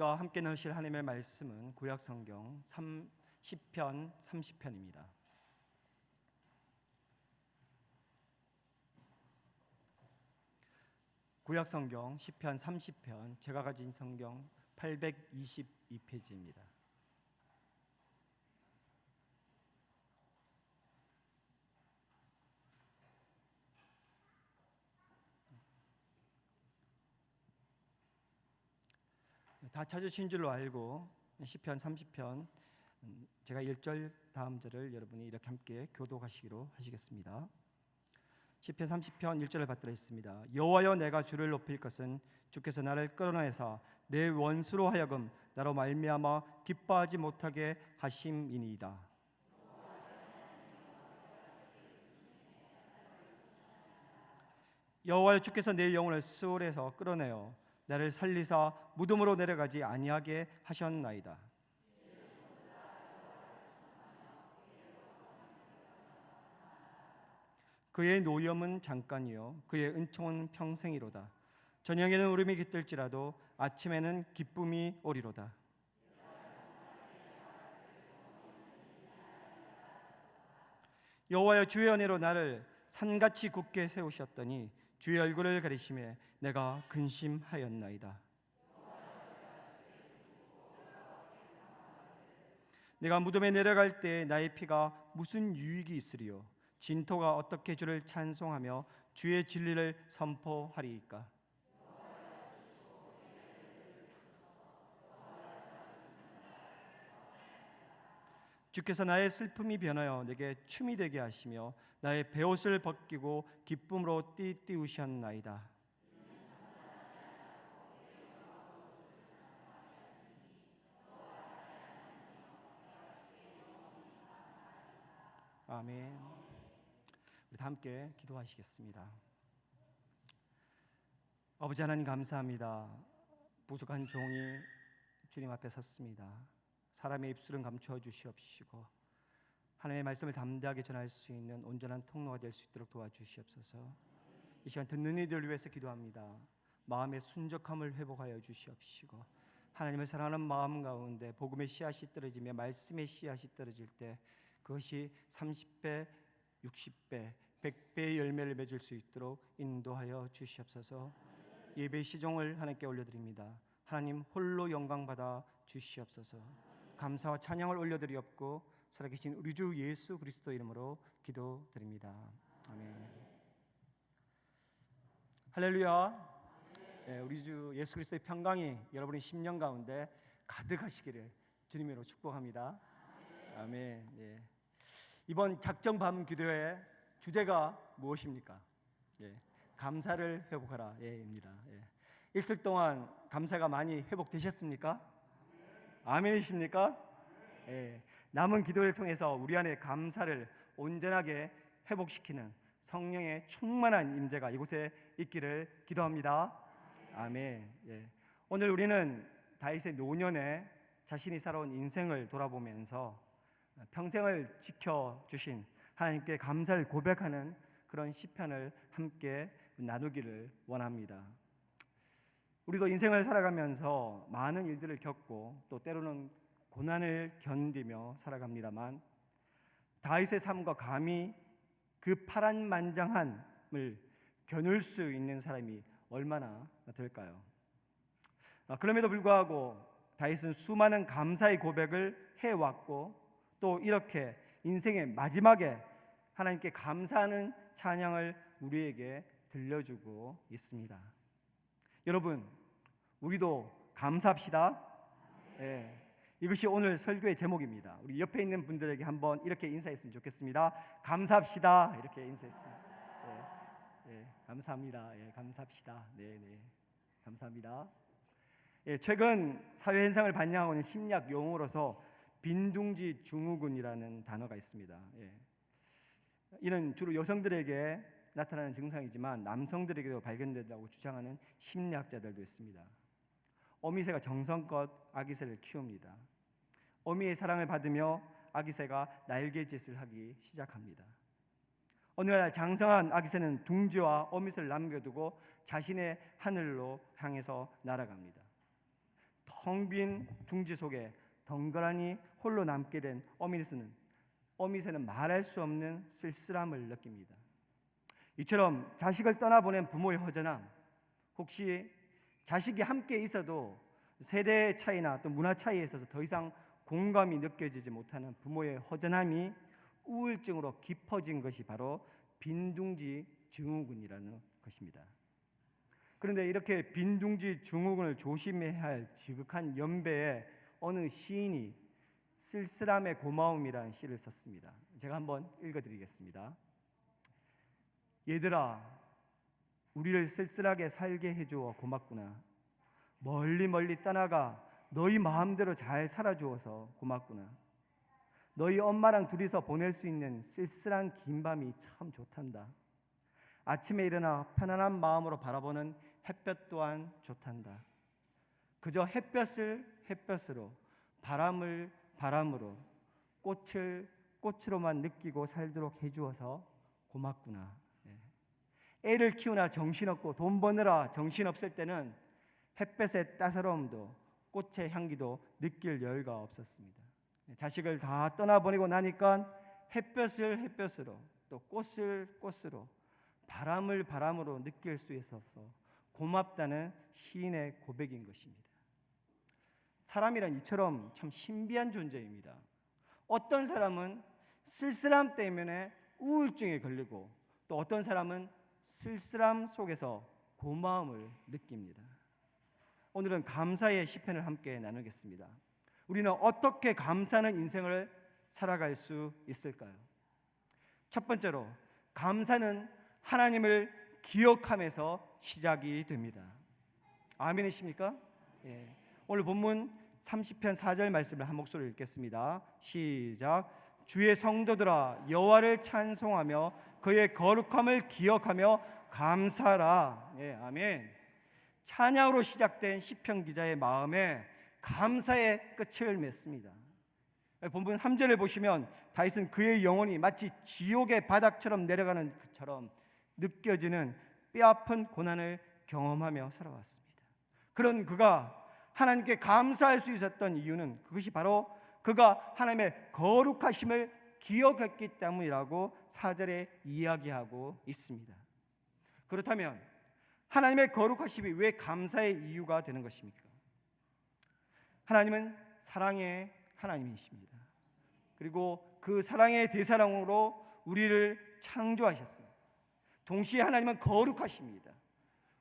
우리가 함께 나누실 하나님의 말씀은 구약성경 시편 30편입니다. 구약성경 시편 30편, 제가 가진 성경 822페이지입니다. 다 찾으신 줄로 알고 시편 30편 제가 1절 다음 절을 여러분이 이렇게 함께 교독하시기로 하시겠습니다. 시편 30편 1절을 받들어 있습니다. 여호와여, 내가 주를 높일 것은 주께서 나를 끌어내사 내 원수로 하여금 나로 말미암아 기뻐하지 못하게 하심이니이다. 여호와여, 주께서 내 영혼을 스올에서 끌어내어 나를 살리사 무덤으로 내려가지 아니하게 하셨나이다. 그의 노염은 잠깐이요 그의 은총은 평생이로다. 저녁에는 울음이 깃들지라도 아침에는 기쁨이 오리로다. 여호와여, 주의 은혜로 나를 산같이 굳게 세우셨더니 주의 얼굴을 가리심에 내가 근심하였나이다. 내가 무덤에 내려갈 때 나의 피가 무슨 유익이 있으리요? 진토가 어떻게 주를 찬송하며 주의 진리를 선포하리이까? 주께서 나의 슬픔이 변하여 내게 춤이 되게 하시며 나의 베옷을 벗기고 기쁨으로 띠띠우셨나이다. 아멘. 우리 다 함께 기도하시겠습니다. 아버지 하나님, 감사합니다. 부족한 종이 주님 앞에 섰습니다. 사람의 입술은 감추어 주시옵시고 하나님의 말씀을 담대하게 전할 수 있는 온전한 통로가 될 수 있도록 도와주시옵소서. 이 시간 듣는 이들을 위해서 기도합니다. 마음의 순적함을 회복하여 주시옵시고 하나님을 사랑하는 마음 가운데 복음의 씨앗이 떨어지며 말씀의 씨앗이 떨어질 때 그것이 30배, 60배, 100배의 열매를 맺을 수 있도록 인도하여 주시옵소서. 예배 시종을 하나님께 올려드립니다. 하나님 홀로 영광받아 주시옵소서. 감사와 찬양을 올려드리옵고 살아계신 우리 주 예수 그리스도 이름으로 기도드립니다. 아멘. 할렐루야. 우리 주 예수 그리스도의 평강이 여러분의 심령 가운데 가득하시기를 주님으로 축복합니다. 아멘. 이번 작정 밤 기도의 주제가 무엇입니까? 감사를 회복하라 입니다. 이틀 동안 감사가 많이 회복되셨습니까? 아멘이십니까? 남은 기도를 통해서 우리 안에 감사를 온전하게 회복시키는 성령의 충만한 임재가 이곳에 있기를 기도합니다. 아멘. 오늘 우리는 다윗의 노년에 자신이 살아온 인생을 돌아보면서 평생을 지켜주신 하나님께 감사를 고백하는 그런 시편을 함께 나누기를 원합니다. 우리도 인생을 살아가면서 많은 일들을 겪고 또 때로는 고난을 견디며 살아갑니다만 다윗의 삶과 감히 그 파란만장함을 겨눌 수 있는 사람이 얼마나 될까요? 그럼에도 불구하고 다윗은 수많은 감사의 고백을 해왔고 또 이렇게 인생의 마지막에 하나님께 감사하는 찬양을 우리에게 들려주고 있습니다. 여러분, 우리도 감사합시다. 이것이 오늘 설교의 제목입니다. 우리 옆에 있는 분들에게 한번 이렇게 인사했으면 좋겠습니다. 감사합시다. 이렇게 인사했습니다. 감사합니다. 감사합시다. 감사합니다. 최근 사회 현상을 반영하고 있는 심리학 용어로서 빈둥지 증후군이라는 단어가 있습니다. 이는 주로 여성들에게 나타나는 증상이지만 남성들에게도 발견된다고 주장하는 심리학자들도 있습니다. 어미새가 정성껏 아기새를 키웁니다. 어미의 사랑을 받으며 아기새가 날개짓을 하기 시작합니다. 어느 날 장성한 아기새는 둥지와 어미새를 남겨두고 자신의 하늘로 향해서 날아갑니다. 텅 빈 둥지 속에 덩그러니 홀로 남게 된 어미새는 말할 수 없는 쓸쓸함을 느낍니다. 이처럼 자식을 떠나보낸 부모의 허전함, 혹시 자식이 함께 있어도 세대 차이나 또 문화 차이에 있어서 더 이상 공감이 느껴지지 못하는 부모의 허전함이 우울증으로 깊어진 것이 바로 빈둥지 증후군이라는 것입니다. 그런데 이렇게 빈둥지 증후군을 조심해야 할 지극한 연배에 어느 시인이 쓸쓸함의 고마움이라는 시를 썼습니다. 제가 한번 읽어드리겠습니다. 얘들아, 우리를 쓸쓸하게 살게 해주어 고맙구나. 멀리 멀리 떠나가 너희 마음대로 잘 살아주어서 고맙구나. 너희 엄마랑 둘이서 보낼 수 있는 쓸쓸한 긴 밤이 참 좋단다. 아침에 일어나 편안한 마음으로 바라보는 햇볕 또한 좋단다. 그저 햇볕을 햇볕으로, 바람을 바람으로, 꽃을 꽃으로만 느끼고 살도록 해주어서 고맙구나. 애를 키우나 정신없고 돈 버느라 정신없을 때는 햇볕의 따사로움도 꽃의 향기도 느낄 여유가 없었습니다. 자식을 다 떠나보내고 나니까 햇볕을 햇볕으로, 또 꽃을 꽃으로, 바람을 바람으로 느낄 수 있어서 고맙다는 시인의 고백인 것입니다. 사람이란 이처럼 참 신비한 존재입니다. 어떤 사람은 쓸쓸함 때문에 우울증에 걸리고, 또 어떤 사람은 쓸쓸함 속에서 고마움을 느낍니다. 오늘은 감사의 시편을 함께 나누겠습니다. 우리는 어떻게 감사하는 인생을 살아갈 수 있을까요? 첫 번째로, 감사는 하나님을 기억하면서 시작이 됩니다. 아멘이십니까? 예. 오늘 본문 30편 4절 말씀을 한 목소리로 읽겠습니다. 시작. 주의 성도들아, 여호와를 찬송하며 그의 거룩함을 기억하며 감사하라. 예, 아멘. 찬양으로 시작된 시편 기자의 마음에 감사의 끝을 맺습니다. 본문 3절을 보시면 다윗은 그의 영혼이 마치 지옥의 바닥처럼 내려가는 것처럼 느껴지는 뼈아픈 고난을 경험하며 살아왔습니다. 그런 그가 하나님께 감사할 수 있었던 이유는 그것이 바로 그가 하나님의 거룩하심을 기억했기 때문이라고 4절에 이야기하고 있습니다. 그렇다면 하나님의 거룩하심이 왜 감사의 이유가 되는 것입니까? 하나님은 사랑의 하나님이십니다. 그리고 그 사랑의 대사랑으로 우리를 창조하셨습니다. 동시에 하나님은 거룩하십니다.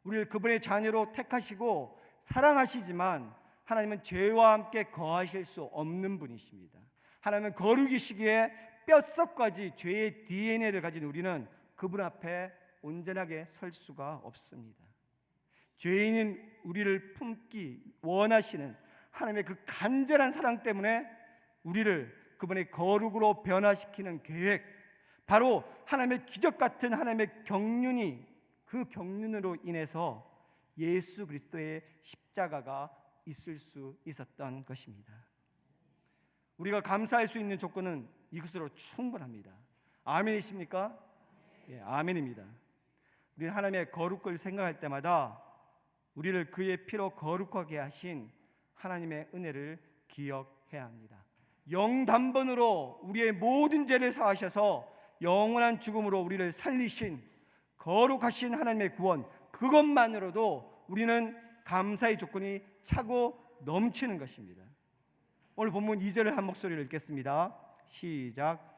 우리를 그분의 자녀로 택하시고 사랑하시지만 하나님은 죄와 함께 거하실 수 없는 분이십니다. 하나님은 거룩이시기에 뼛속까지 죄의 DNA를 가진 우리는 그분 앞에 온전하게 설 수가 없습니다. 죄인인 우리를 품기 원하시는 하나님의 그 간절한 사랑 때문에 우리를 그분의 거룩으로 변화시키는 계획, 바로 하나님의 기적 같은 하나님의 경륜이, 그 경륜으로 인해서 예수 그리스도의 십자가가 있을 수 있었던 것입니다. 우리가 감사할 수 있는 조건은 이것으로 충분합니다. 아멘이십니까? 예, 아멘입니다. 우리는 하나님의 거룩을 생각할 때마다 우리를 그의 피로 거룩하게 하신 하나님의 은혜를 기억해야 합니다. 영단번으로 우리의 모든 죄를 사하셔서 영원한 죽음으로 우리를 살리신 거룩하신 하나님의 구원, 그것만으로도 우리는 감사의 조건이 차고 넘치는 것입니다. 오늘 본문 2절을 한 목소리로 읽겠습니다. 시작.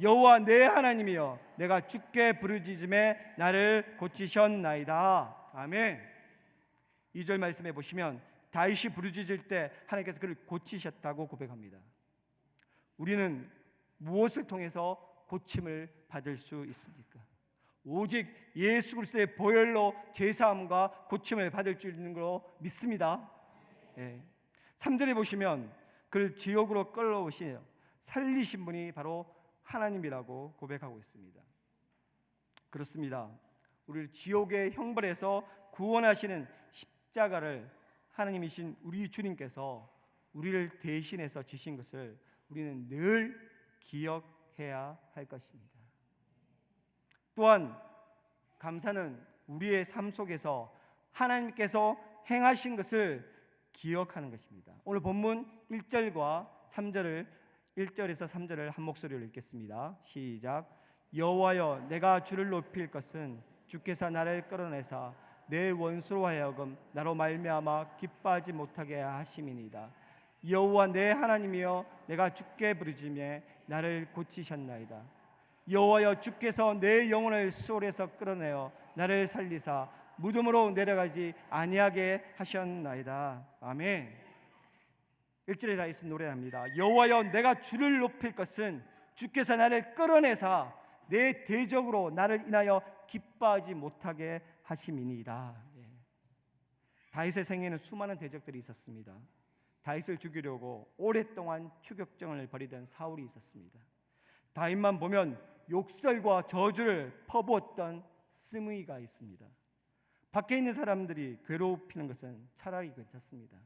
여호와 내 하나님이여, 내가 주께 부르짖음에 나를 고치셨나이다. 아멘. 2절 말씀해 보시면 다윗이 부르짖을 때 하나님께서 그를 고치셨다고 고백합니다. 우리는 무엇을 통해서 고침을 받을 수 있습니까? 오직 예수 그리스도의 보혈로 제사함과 고침을 받을 줄 있는 걸로 믿습니다. 3절에 보시면 그를 지옥으로 끌어오시며 살리신 분이 바로 하나님이라고 고백하고 있습니다. 그렇습니다. 우리를 지옥의 형벌에서 구원하시는 십자가를 하나님이신 우리 주님께서 우리를 대신해서 지신 것을 우리는 늘 기억해야 할 것입니다. 또한 감사는 우리의 삶 속에서 하나님께서 행하신 것을 기억하는 것입니다. 오늘 본문 1절과 3절을 1절에서 3절을 한 목소리로 읽겠습니다. 시작. 여호와여, 내가 주를 높일 것은 주께서 나를 끌어내사 내 원수로 하여금 나로 말미암아 기뻐하지 못하게 하심이니이다. 여호와 내 하나님이여, 내가 주께 부르짖음에 나를 고치셨나이다. 여호와여, 주께서 내 영혼을 수월에서 끌어내어 나를 살리사 무덤으로 내려가지 아니하게 하셨나이다. 아멘. 1절에 다 있은 노래합니다. 여호와여, 내가 주를 높일 것은 주께서 나를 끌어내사 내 대적으로 나를 인하여 기뻐하지 못하게 하심이니이다. 다윗의 생에는 수많은 대적들이 있었습니다. 다윗을 죽이려고 오랫동안 추격전을 벌이던 사울이 있었습니다. 다윗만 보면 욕설과 저주를 퍼부었던 스므이가 있습니다. 밖에 있는 사람들이 괴롭히는 것은 차라리 괜찮습니다.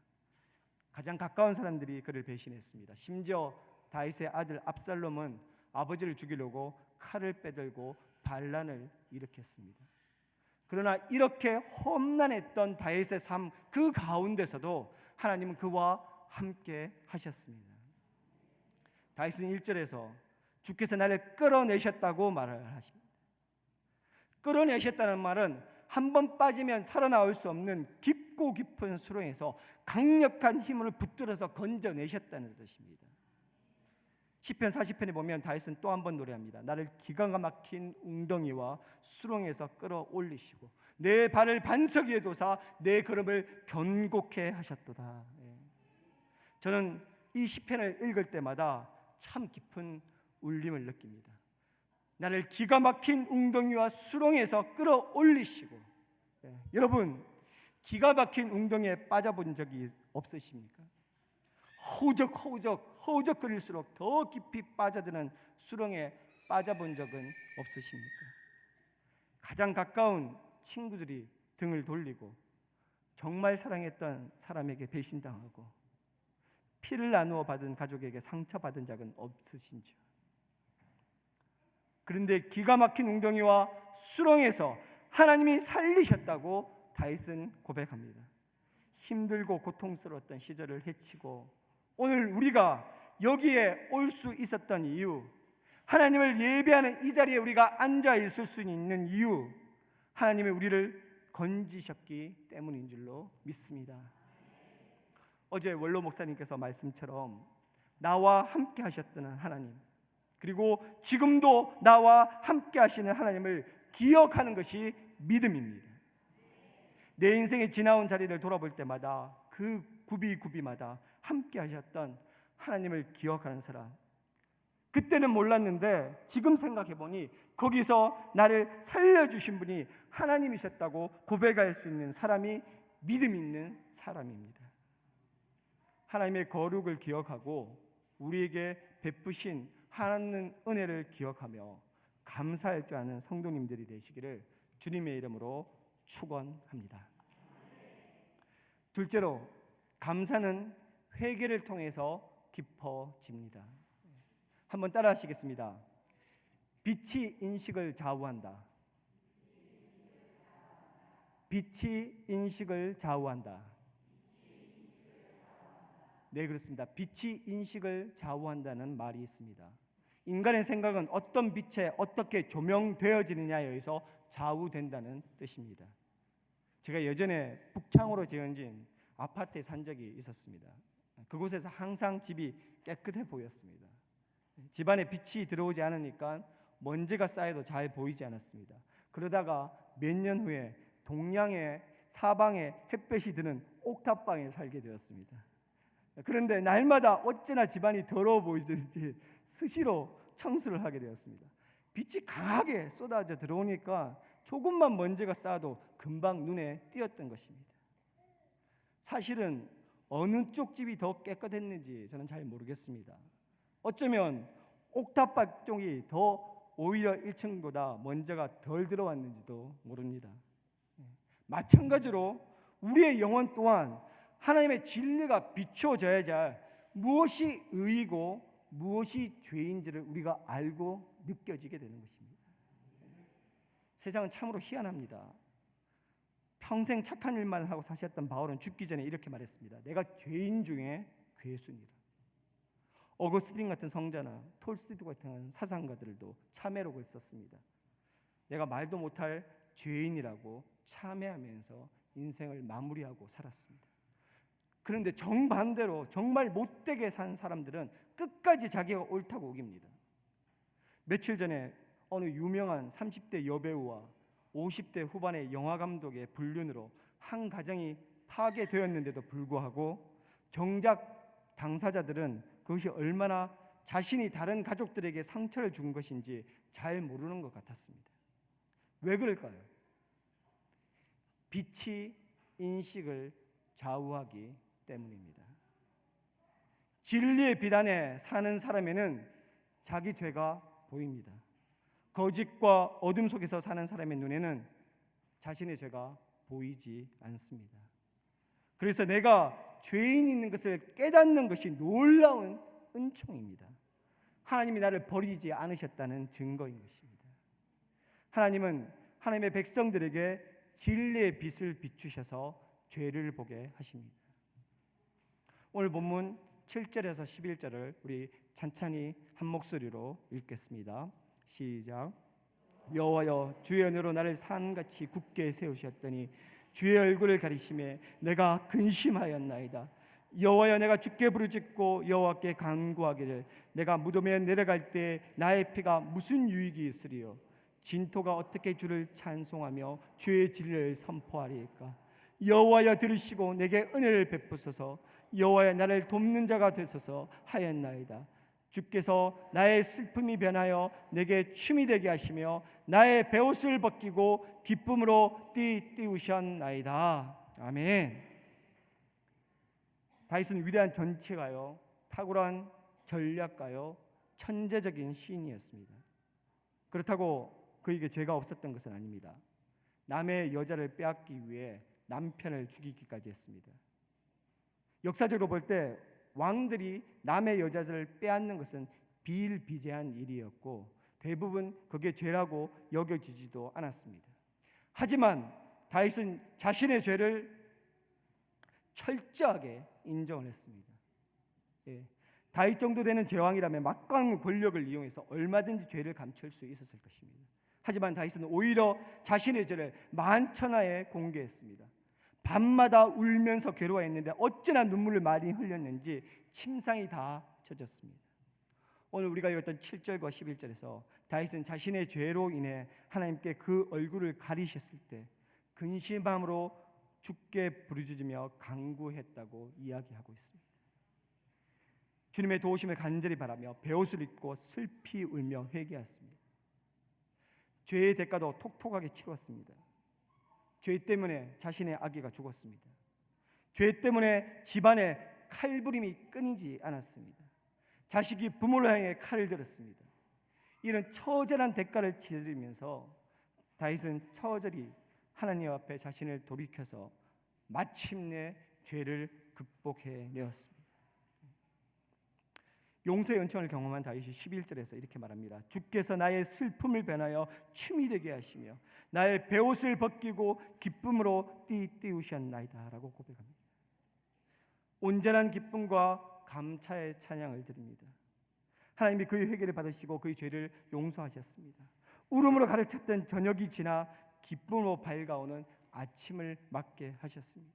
가장 가까운 사람들이 그를 배신했습니다. 심지어 다윗의 아들 압살롬은 아버지를 죽이려고 칼을 빼들고 반란을 일으켰습니다. 그러나 이렇게 험난했던 다윗의 삶 그 가운데서도 하나님은 그와 함께 하셨습니다. 다윗은 1절에서 주께서 나를 끌어내셨다고 말을 하십니다. 끌어내셨다는 말은 한 번 빠지면 살아나올 수 없는 깊고 깊은 수렁에서 강력한 힘을 붙들어서 건져내셨다는 뜻입니다. 시편 40편에 보면 다윗은 또 한 번 노래합니다. 나를 기가 막힌 웅덩이와 수렁에서 끌어올리시고 내 발을 반석 위에 둬사 내 걸음을 견고케 하셨도다. 저는 이 시편을 읽을 때마다 참 깊은 울림을 느낍니다. 나를 기가 막힌 웅덩이와 수렁에서 끌어올리시고, 여러분 기가 막힌 웅덩이에 빠져본 적이 없으십니까? 허우적거릴수록 더 깊이 빠져드는 수렁에 빠져본 적은 없으십니까? 가장 가까운 친구들이 등을 돌리고 정말 사랑했던 사람에게 배신당하고 피를 나누어 받은 가족에게 상처받은 적은 없으신지요? 그런데 기가 막힌 웅덩이와 수렁에서 하나님이 살리셨다고 다윗은 고백합니다. 힘들고 고통스러웠던 시절을 헤치고 오늘 우리가 여기에 올 수 있었던 이유, 하나님을 예배하는 이 자리에 우리가 앉아 있을 수 있는 이유, 하나님이 우리를 건지셨기 때문인 줄로 믿습니다. 어제 원로 목사님께서 말씀처럼 나와 함께 하셨던 하나님, 그리고 지금도 나와 함께 하시는 하나님을 기억하는 것이 믿음입니다. 내 인생에 지나온 자리를 돌아볼 때마다 그 구비마다 함께 하셨던 하나님을 기억하는 사람, 그때는 몰랐는데 지금 생각해보니 거기서 나를 살려주신 분이 하나님이셨다고 고백할 수 있는 사람이 믿음 있는 사람입니다. 하나님의 거룩을 기억하고 우리에게 베푸신 하나님 은혜를 기억하며 감사할 줄 아는 성도님들이 되시기를 주님의 이름으로 축원합니다. 둘째로, 감사는 회개를 통해서 깊어집니다. 한번 따라 하시겠습니다. 빛이 인식을 좌우한다. 빛이 인식을 좌우한다. 네, 그렇습니다. 빛이 인식을 좌우한다는 말이 있습니다. 인간의 생각은 어떤 빛에 어떻게 조명되어지느냐에 의해서 좌우된다는 뜻입니다. 제가 예전에 북창으로 지어진 아파트에 산 적이 있었습니다. 그곳에서 항상 집이 깨끗해 보였습니다. 집안에 빛이 들어오지 않으니까 먼지가 쌓여도 잘 보이지 않았습니다. 그러다가 몇 년 후에 동양의 사방에 햇볕이 드는 옥탑방에 살게 되었습니다. 그런데 날마다 어찌나 집안이 더러워 보이는지 수시로 청소를 하게 되었습니다. 빛이 강하게 쏟아져 들어오니까 조금만 먼지가 쌓여도 금방 눈에 띄었던 것입니다. 사실은 어느 쪽 집이 더 깨끗했는지 저는 잘 모르겠습니다. 어쩌면 옥탑방 쪽이 더 오히려 1층보다 먼지가 덜 들어왔는지도 모릅니다. 마찬가지로 우리의 영혼 또한 하나님의 진리가 비춰져야지 무엇이 의이고 무엇이 죄인지를 우리가 알고 느껴지게 되는 것입니다. 세상은 참으로 희한합니다. 평생 착한 일만 하고 사셨던 바울은 죽기 전에 이렇게 말했습니다. 내가 죄인 중에 괴수니라. 어거스틴 같은 성자나 톨스토이 같은 사상가들도 참회록을 썼습니다. 내가 말도 못할 죄인이라고 참회하면서 인생을 마무리하고 살았습니다. 그런데 정반대로 정말 못되게 산 사람들은 끝까지 자기가 옳다고 우깁니다. 며칠 전에 어느 유명한 30대 여배우와 50대 후반의 영화감독의 불륜으로 한 가정이 파괴되었는데도 불구하고 정작 당사자들은 그것이 얼마나 자신이 다른 가족들에게 상처를 준 것인지 잘 모르는 것 같았습니다. 왜 그럴까요? 빛이 인식을 좌우하기 때문입니다. 진리의 빛 안에 사는 사람에는 자기 죄가 보입니다. 거짓과 어둠 속에서 사는 사람의 눈에는 자신의 죄가 보이지 않습니다. 그래서 내가 죄인이 있는 것을 깨닫는 것이 놀라운 은총입니다. 하나님이 나를 버리지 않으셨다는 증거인 것입니다. 하나님은 하나님의 백성들에게 진리의 빛을 비추셔서 죄를 보게 하십니다. 오늘 본문 7절에서 11절을 우리 찬찬히 한 목소리로 읽겠습니다. 시작. 여호와여, 주의 은혜로 나를 산같이 굳게 세우셨더니 주의 얼굴을 가리심에 내가 근심하였나이다. 여호와여, 내가 주께 부르짖고 여호와께 간구하기를 내가 무덤에 내려갈 때 나의 피가 무슨 유익이 있으리요? 진토가 어떻게 주를 찬송하며 주의 진리를 선포하리이까? 여호와여, 들으시고 내게 은혜를 베푸소서. 여호와여, 나를 돕는 자가 되소서 하였나이다. 주께서 나의 슬픔이 변하여 내게 춤이 되게 하시며 나의 베옷을 벗기고 기쁨으로 띠우셨나이다. 아멘. 다윗은 위대한 전체가요, 탁월한 전략가요, 천재적인 시인이었습니다. 그렇다고 그에게 죄가 없었던 것은 아닙니다. 남의 여자를 빼앗기 위해 남편을 죽이기까지 했습니다. 역사적으로 볼 때 왕들이 남의 여자를 빼앗는 것은 비일비재한 일이었고 대부분 그게 죄라고 여겨지지도 않았습니다. 하지만 다윗은 자신의 죄를 철저하게 인정을 했습니다. 다윗 정도 되는 제왕이라면 막강한 권력을 이용해서 얼마든지 죄를 감출 수 있었을 것입니다. 하지만 다윗은 오히려 자신의 죄를 만천하에 공개했습니다. 밤마다 울면서 괴로워했는데 어찌나 눈물을 많이 흘렸는지 침상이 다 젖었습니다. 오늘 우리가 읽었던 7절과 11절에서 다윗은 자신의 죄로 인해 하나님께 그 얼굴을 가리셨을 때 근심함으로 주께 부르짖으며 간구했다고 이야기하고 있습니다. 주님의 도우심을 간절히 바라며 베옷을 입고 슬피 울며 회개했습니다. 죄의 대가도 톡톡하게 치렀습니다. 죄 때문에 자신의 아기가 죽었습니다. 죄 때문에 집안에 칼부림이 끊이지 않았습니다. 자식이 부모를 향해 칼을 들었습니다. 이런 처절한 대가를 치르면서 다윗은 처절히 하나님 앞에 자신을 돌이켜서 마침내 죄를 극복해내었습니다. 용서의 은총을 경험한 다윗이 11절에서 이렇게 말합니다. 주께서 나의 슬픔을 변하여 춤이 되게 하시며 나의 베옷을 벗기고 기쁨으로 띠우셨나이다 라고 고백합니다. 온전한 기쁨과 감사의 찬양을 드립니다. 하나님이 그의 회개를 받으시고 그의 죄를 용서하셨습니다. 울음으로 가득 찼던 저녁이 지나 기쁨으로 밝아오는 아침을 맞게 하셨습니다.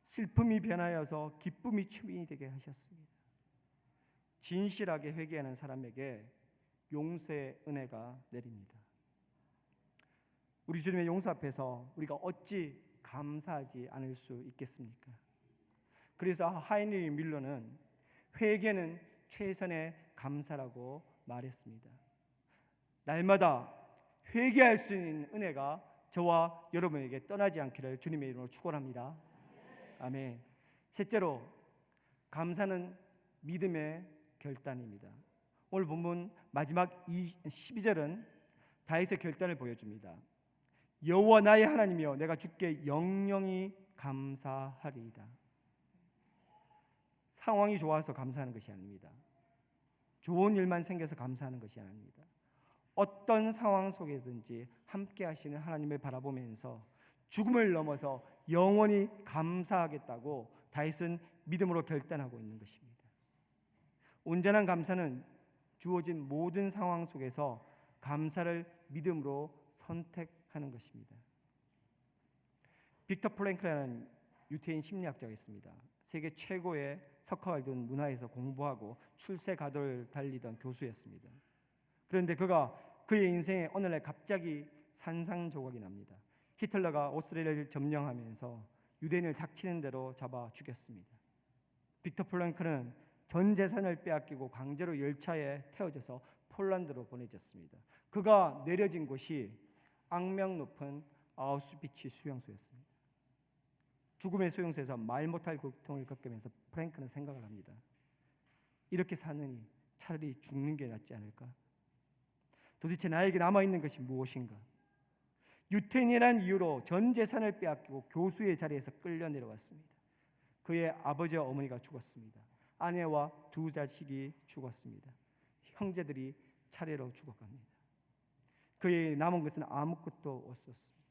슬픔이 변하여서 기쁨이 춤이 되게 하셨습니다. 진실하게 회개하는 사람에게 용서의 은혜가 내립니다. 우리 주님의 용서 앞에서 우리가 어찌 감사하지 않을 수 있겠습니까? 그래서 하이리 밀러는 회개는 최선의 감사라고 말했습니다. 날마다 회개할 수 있는 은혜가 저와 여러분에게 떠나지 않기를 주님의 이름으로 축원합니다. 아멘. 셋째로, 감사는 믿음의 결단입니다. 오늘 본문 마지막 12절은 다윗의 결단을 보여줍니다. 여호와 나의 하나님이여, 내가 주께 영영히 감사하리이다. 상황이 좋아서 감사하는 것이 아닙니다. 좋은 일만 생겨서 감사하는 것이 아닙니다. 어떤 상황 속에든지 함께 하시는 하나님을 바라보면서 죽음을 넘어서 영원히 감사하겠다고 다윗은 믿음으로 결단하고 있는 것입니다. 온전한 감사는 주어진 모든 상황 속에서 감사를 믿음으로 선택하는 것입니다. 빅터 프랭클이라는 유태인 심리학자가 있습니다. 세계 최고의 석학을 둔 문화에서 공부하고 출세 가도를 달리던 교수였습니다. 그런데 그의 인생에 어느 날 갑자기 산산조각이 납니다. 히틀러가 오스트리아를 점령하면서 유대인을 닥치는 대로 잡아 죽였습니다. 빅터 프랭클은 전 재산을 빼앗기고 강제로 열차에 태워져서 폴란드로 보내졌습니다. 그가 내려진 곳이 악명 높은 아우슈비츠 수용소였습니다. 죽음의 수용소에서 말 못할 고통을 겪으면서 프랭클은 생각을 합니다. 이렇게 사느니 차라리 죽는 게 낫지 않을까? 도대체 나에게 남아있는 것이 무엇인가? 유태인이라는 이유로 전 재산을 빼앗기고 교수의 자리에서 끌려 내려왔습니다. 그의 아버지와 어머니가 죽었습니다. 아내와 두 자식이 죽었습니다. 형제들이 차례로 죽어갑니다. 그의 남은 것은 아무것도 없었습니다.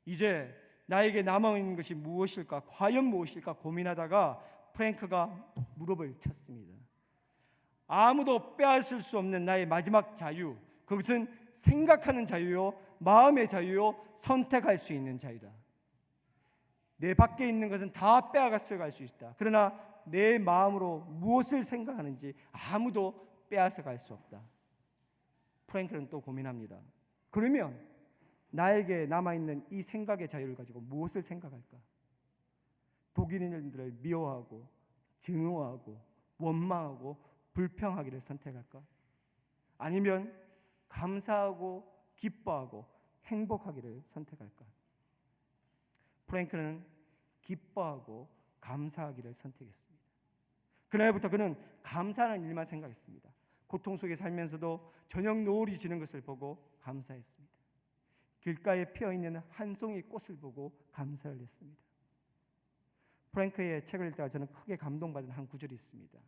이제 나에게 남아있는 것이 무엇일까? 과연 무엇일까? 고민하다가 프랭크가 무릎을 쳤습니다. 아무도 빼앗을 수 없는 나의 마지막 자유, 그것은 생각하는 자유요, 마음의 자유요, 선택할 수 있는 자유다. 내 밖에 있는 것은 다 빼앗아갈 수 있다. 그러나 내 마음으로 무엇을 생각하는지 아무도 빼앗아갈 수 없다. 프랭클은 또 고민합니다. 그러면 나에게 남아있는 이 생각의 자유를 가지고 무엇을 생각할까? 독일인들을 미워하고 증오하고 원망하고 불평하기를 선택할까? 아니면 감사하고 기뻐하고 행복하기를 선택할까? 프랭클은 기뻐하고 감사하기를 선택했습니다. 그날부터 그는 감사하는 일만 생각했습니다. 고통 속에 살면서도 저녁 노을이 지는 것을 보고 감사했습니다. 길가에 피어있는 한 송이 꽃을 보고 감사를 했습니다. 프랭크의 책을 읽다가 저는 크게 감동받은 한 구절이 있습니다.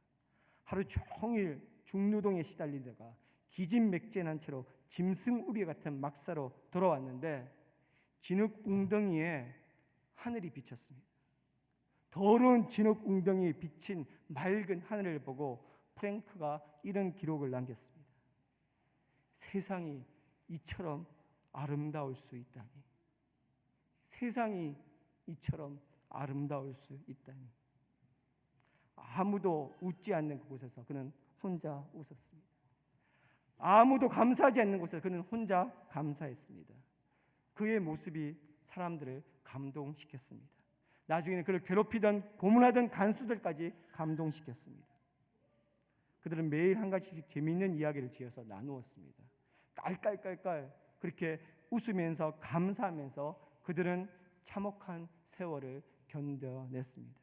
하루 종일 중노동에 시달리다가 기진맥진한 채로 짐승우리 같은 막사로 돌아왔는데 진흙 웅덩이에 하늘이 비쳤습니다. 더러운 진흙 웅덩이에 비친 맑은 하늘을 보고 프랭크가 이런 기록을 남겼습니다. 세상이 이처럼 아름다울 수 있다니. 세상이 이처럼 아름다울 수 있다니. 아무도 웃지 않는 그곳에서 그는 혼자 웃었습니다. 아무도 감사하지 않는 곳에서 그는 혼자 감사했습니다. 그의 모습이 사람들을 감동시켰습니다. 나중에는 그를 괴롭히던 고문하던 간수들까지 감동시켰습니다. 그들은 매일 한 가지씩 재미있는 이야기를 지어서 나누었습니다. 깔깔깔깔 그렇게 웃으면서 감사하면서 그들은 참혹한 세월을 견뎌냈습니다.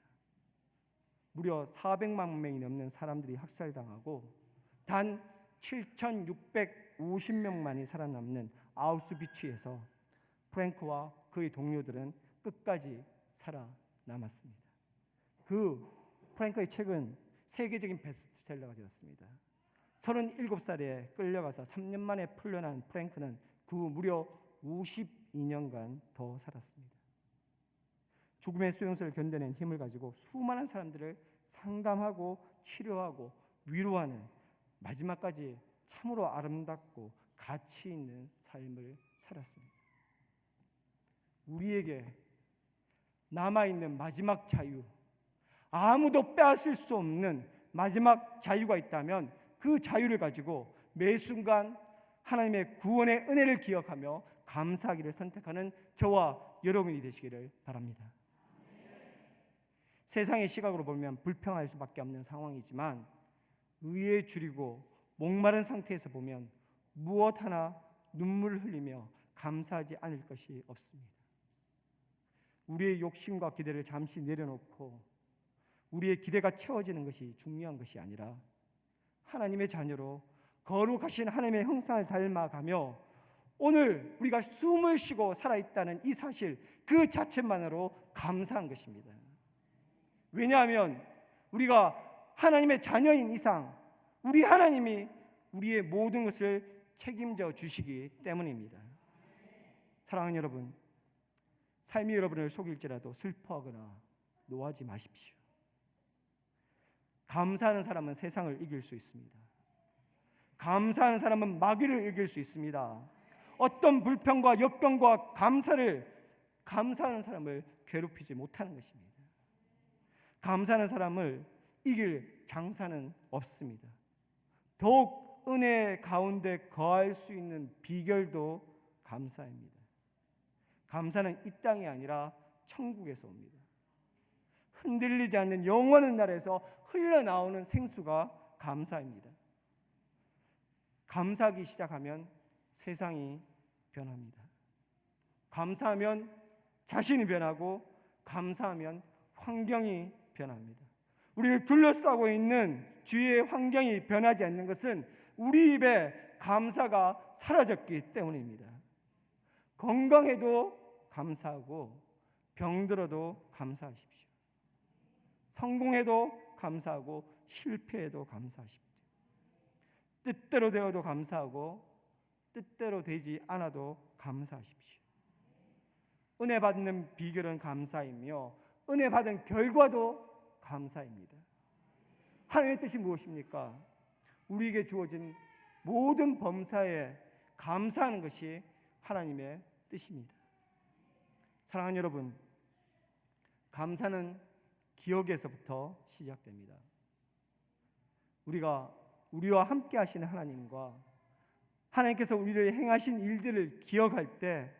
무려 400만 명이 넘는 사람들이 학살당하고 단 7,650명만이 살아남는 아우슈비츠에서 프랭크와 그의 동료들은 끝까지 살아남았습니다. 그 프랭크의 책은 세계적인 베스트셀러가 되었습니다. 37살에 끌려가서 3년 만에 풀려난 프랭크는 그 후 무려 52년간 더 살았습니다. 죽음의 수용소를 견뎌낸 힘을 가지고 수많은 사람들을 상담하고 치료하고 위로하는 마지막까지 참으로 아름답고 가치 있는 삶을 살았습니다. 우리에게 남아있는 마지막 자유, 아무도 빼앗을 수 없는 마지막 자유가 있다면 그 자유를 가지고 매 순간 하나님의 구원의 은혜를 기억하며 감사하기를 선택하는 저와 여러분이 되시기를 바랍니다. 세상의 시각으로 보면 불평할 수밖에 없는 상황이지만 의에 줄이고 목마른 상태에서 보면 무엇 하나 눈물을 흘리며 감사하지 않을 것이 없습니다. 우리의 욕심과 기대를 잠시 내려놓고 우리의 기대가 채워지는 것이 중요한 것이 아니라 하나님의 자녀로 거룩하신 하나님의 형상을 닮아가며 오늘 우리가 숨을 쉬고 살아있다는 이 사실 그 자체만으로 감사한 것입니다. 왜냐하면 우리가 하나님의 자녀인 이상 우리 하나님이 우리의 모든 것을 책임져 주시기 때문입니다. 사랑하는 여러분, 삶이 여러분을 속일지라도 슬퍼하거나 노하지 마십시오. 감사하는 사람은 세상을 이길 수 있습니다. 감사하는 사람은 마귀를 이길 수 있습니다. 어떤 불평과 역경과 감사하는 사람을 괴롭히지 못하는 것입니다. 감사하는 사람을 이길 장사는 없습니다. 더욱 은혜 가운데 거할 수 있는 비결도 감사입니다. 감사는 이 땅이 아니라 천국에서 옵니다. 흔들리지 않는 영원한 나라에서 흘러나오는 생수가 감사입니다. 감사하기 시작하면 세상이 변합니다. 감사하면 자신이 변하고 감사하면 환경이 변합니다. 우리를 둘러싸고 있는 주위의 환경이 변하지 않는 것은 우리 입에 감사가 사라졌기 때문입니다. 건강해도 감사하고 병들어도 감사하십시오. 성공해도 감사하고 실패해도 감사하십시오. 뜻대로 되어도 감사하고 뜻대로 되지 않아도 감사하십시오. 은혜 받는 비결은 감사이며 은혜 받은 결과도 감사입니다. 하나님의 뜻이 무엇입니까? 우리에게 주어진 모든 범사에 감사하는 것이 하나님의 뜻입니다. 사랑하는 여러분, 감사는 기억에서부터 시작됩니다. 우리와 함께 하시는 하나님과 하나님께서 우리를 행하신 일들을 기억할 때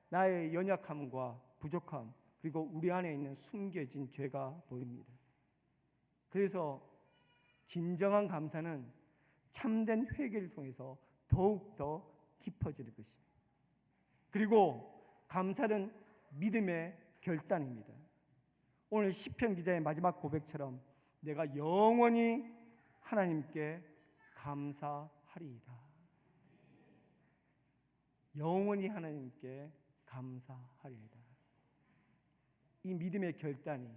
나의 연약함과 부족함 그리고 우리 안에 있는 숨겨진 죄가 보입니다. 그래서 진정한 감사는 참된 회개를 통해서 더욱더 깊어질 것입니다. 그리고 감사는 믿음의 결단입니다. 오늘 시편 기자의 마지막 고백처럼 내가 영원히 하나님께 감사하리이다. 영원히 하나님께 감사하리이다. 이 믿음의 결단이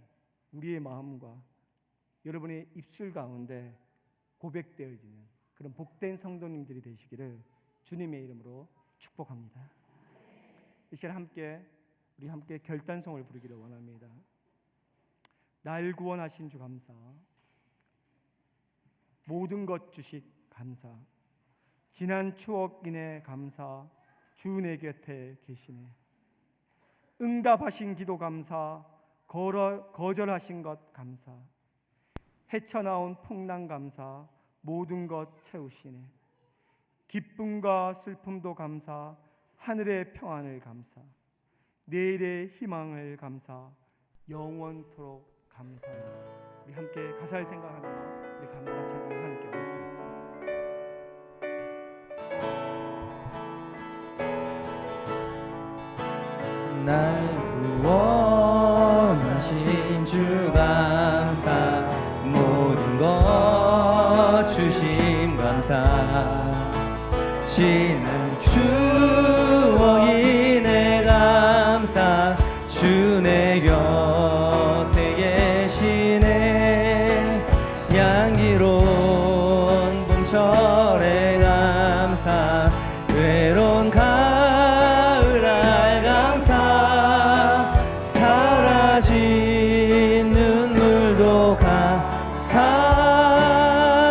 우리의 마음과 여러분의 입술 가운데 고백되어지는 그런 복된 성도님들이 되시기를 주님의 이름으로 축복합니다. 이 시간 우리 함께 결단송을 부르기를 원합니다. 날 구원하신 주 감사, 모든 것 주신 감사, 지난 추억 인해 감사, 주 내 곁에 계시네. 응답하신 기도 감사, 거절하신 것 감사, 헤쳐나온 풍랑 감사, 모든 것 채우시네. 기쁨과 슬픔도 감사, 하늘의 평안을 감사, 내일의 희망을 감사, 영원토록 감사합니다. 우리 함께 가사를 생각하며 우리 감사 찬양 하나님께 올리겠습니다. 날 구원하신 주 감사, 모든 것 주심 감사, 지난 추억 인해 감사, 주 내 곁에 계시네. 향기로운 봄철의 감사, 외로운 가을날 감사, 사라진 눈물도 감사,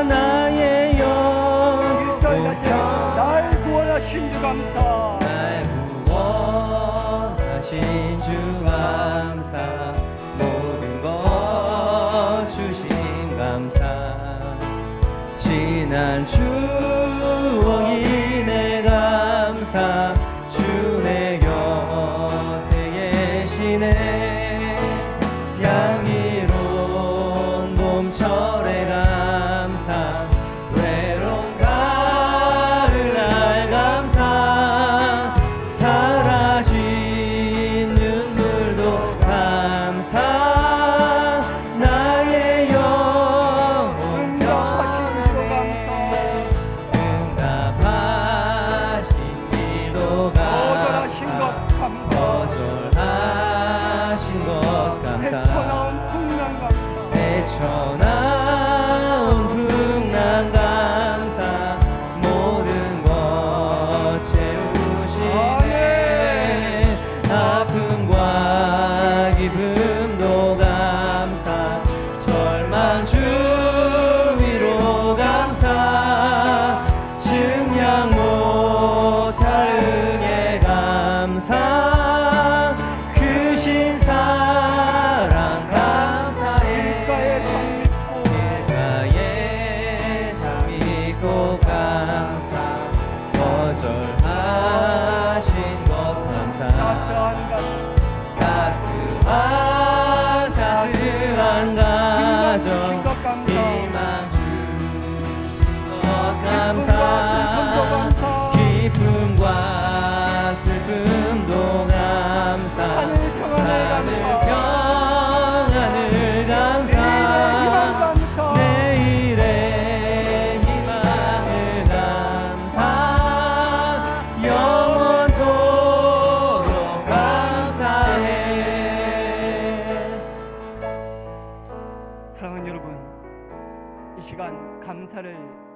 나의 영혼 날 구원하신 주 감사, 날 구원하신 주 감사, 모든 것 주신 감사, 지난 추억 인해 감사, 주 내 곁에 계시네. 향기로운 봄철의 감사, 외로운 가을날 감사, 사라진 눈물도 감사, 나의 영혼 응답하신 주 감사, 응답하신 기도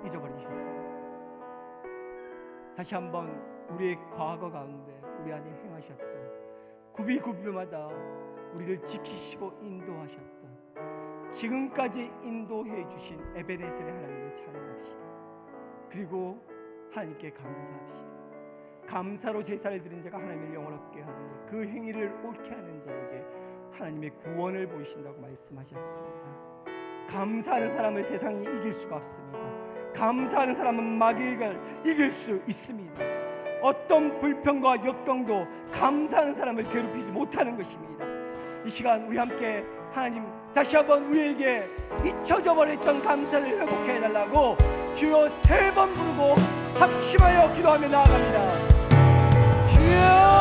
잊어버리셨습니까? 다시 한번 우리의 과거 가운데 우리 안에 행하셨던 구비구비마다 우리를 지키시고 인도하셨던 지금까지 인도해 주신 에베네셀의 하나님을 찬양합시다. 그리고 하나님께 감사합시다. 감사로 제사를 드린 자가 하나님을 영원롭게 하느니 그 행위를 옳게 하는 자에게 하나님의 구원을 보이신다고 말씀하셨습니다. 감사하는 사람을 세상이 이길 수가 없습니다. 감사하는 사람은 마귀를 이길 수 있습니다. 어떤 불평과 역경도 감사하는 사람을 괴롭히지 못하는 것입니다. 이 시간 우리 함께 하나님 다시 한번 우리에게 잊혀져 버렸던 감사를 회복해 해달라고 주여 3번 부르고 합심하여 기도하며 나아갑니다. 주여